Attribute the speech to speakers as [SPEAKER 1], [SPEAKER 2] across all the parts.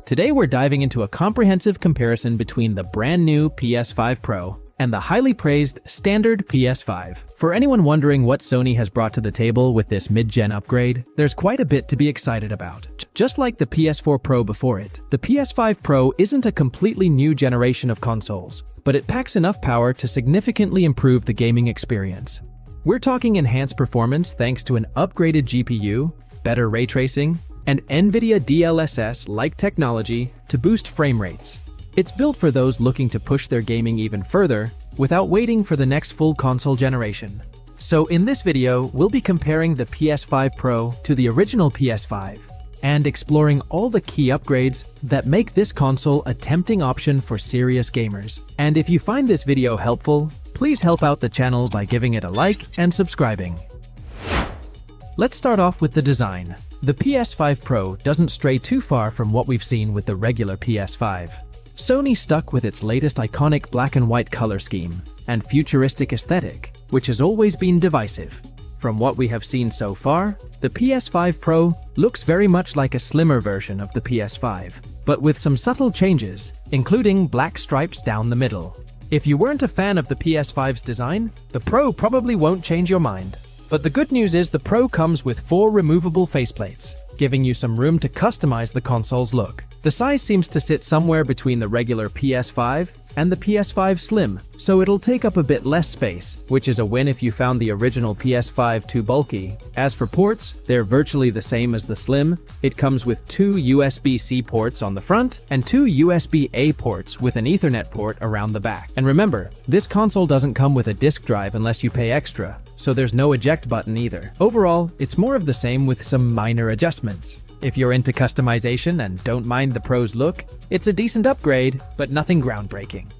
[SPEAKER 1] Today we're diving into a comprehensive comparison between the brand new PS5 Pro and the highly praised standard PS5. For anyone wondering what Sony has brought to the table with this mid-gen upgrade, there's quite a bit to be excited about. Just like the PS4 Pro before it, the PS5 Pro isn't a completely new generation of consoles, but it packs enough power to significantly improve the gaming experience. We're talking enhanced performance thanks to an upgraded GPU, better ray tracing, and NVIDIA DLSS-like technology to boost frame rates. It's built for those looking to push their gaming even further without waiting for the next full console generation. So in this video, we'll be comparing the PS5 Pro to the original PS5 and exploring all the key upgrades that make this console a tempting option for serious gamers. And if you find this video helpful, please help out the channel by giving it a like and subscribing. Let's start off with the design. The PS5 Pro doesn't stray too far from what we've seen with the regular PS5. Sony stuck with its latest iconic black and white color scheme and futuristic aesthetic, which has always been divisive. From what we have seen so far, the PS5 Pro looks very much like a slimmer version of the PS5, but with some subtle changes, including black stripes down the middle. If you weren't a fan of the PS5's design, the Pro probably won't change your mind. But the good news is the Pro comes with 4 removable faceplates, giving you some room to customize the console's look. The size seems to sit somewhere between the regular PS5 and the PS5 Slim, so it'll take up a bit less space, which is a win if you found the original PS5 too bulky. As for ports, they're virtually the same as the Slim. It comes with 2 USB-C ports on the front and 2 USB-A ports with an Ethernet port around the back. And remember, this console doesn't come with a disk drive unless you pay extra, so there's no eject button either. Overall, it's more of the same with some minor adjustments. If you're into customization and don't mind the Pro's look, it's a decent upgrade, but nothing groundbreaking.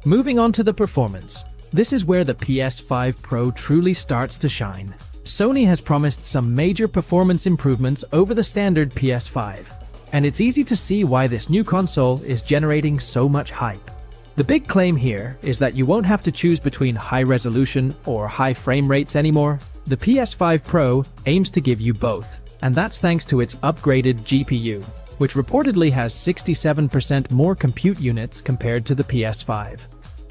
[SPEAKER 1] Moving on to the performance. This is where the PS5 Pro truly starts to shine. Sony has promised some major performance improvements over the standard PS5, and it's easy to see why this new console is generating so much hype. The big claim here is that you won't have to choose between high resolution or high frame rates anymore. The PS5 Pro aims to give you both, and that's thanks to its upgraded GPU, which reportedly has 67% more compute units compared to the PS5.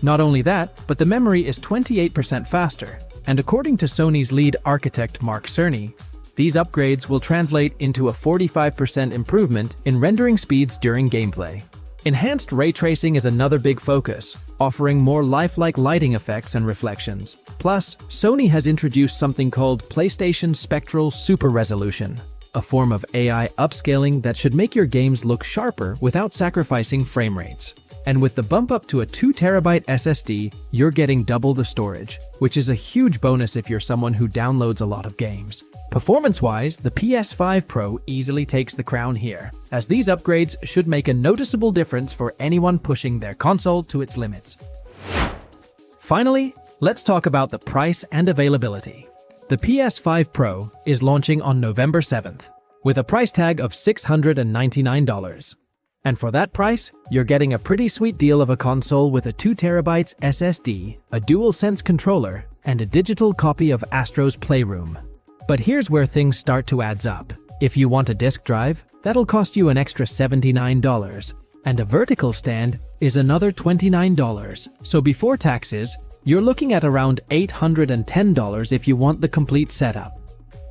[SPEAKER 1] Not only that, but the memory is 28% faster, and according to Sony's lead architect Mark Cerny, these upgrades will translate into a 45% improvement in rendering speeds during gameplay. Enhanced ray tracing is another big focus, offering more lifelike lighting effects and reflections. Plus, Sony has introduced something called PlayStation Spectral Super Resolution, a form of AI upscaling that should make your games look sharper without sacrificing frame rates. And with the bump up to a 2TB SSD, you're getting double the storage, which is a huge bonus if you're someone who downloads a lot of games. Performance-wise, the PS5 Pro easily takes the crown here, as these upgrades should make a noticeable difference for anyone pushing their console to its limits. Finally, let's talk about the price and availability. The PS5 Pro is launching on November 7th, with a price tag of $699. And for that price, you're getting a pretty sweet deal of a console with a 2TB SSD, a DualSense controller, and a digital copy of Astro's Playroom. But here's where things start to add up. If you want a disk drive, that'll cost you an extra $79, and a vertical stand is another $29. So before taxes, you're looking at around $810 if you want the complete setup.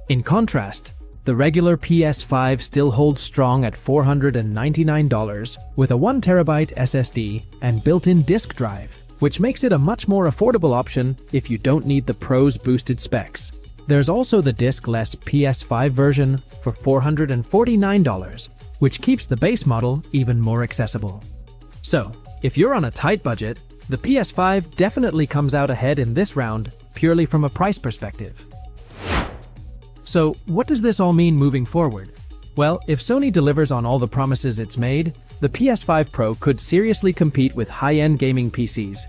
[SPEAKER 1] In contrast, the regular PS5 still holds strong at $499 with a 1TB SSD and built-in disk drive, which makes it a much more affordable option if you don't need the Pro's boosted specs. There's also the disc-less PS5 version for $449, which keeps the base model even more accessible. So, if you're on a tight budget, the PS5 definitely comes out ahead in this round purely from a price perspective. So, what does this all mean moving forward? Well, if Sony delivers on all the promises it's made, the PS5 Pro could seriously compete with high-end gaming PCs,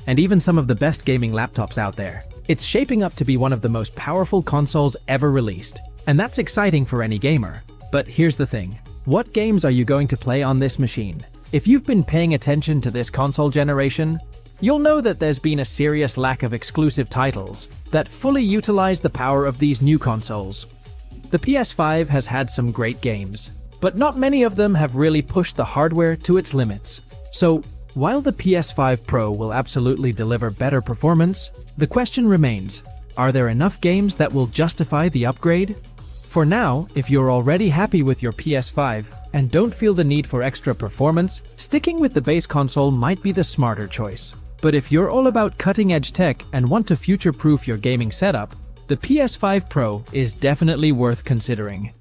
[SPEAKER 1] and even some of the best gaming laptops out there. It's shaping up to be one of the most powerful consoles ever released, and that's exciting for any gamer. But here's the thing. What games are you going to play on this machine? If you've been paying attention to this console generation, you'll know that there's been a serious lack of exclusive titles that fully utilize the power of these new consoles. The PS5 has had some great games, but not many of them have really pushed the hardware to its limits. So, while the PS5 Pro will absolutely deliver better performance, the question remains, are there enough games that will justify the upgrade? For now, if you're already happy with your PS5 and don't feel the need for extra performance, sticking with the base console might be the smarter choice. But if you're all about cutting-edge tech and want to future-proof your gaming setup, the PS5 Pro is definitely worth considering.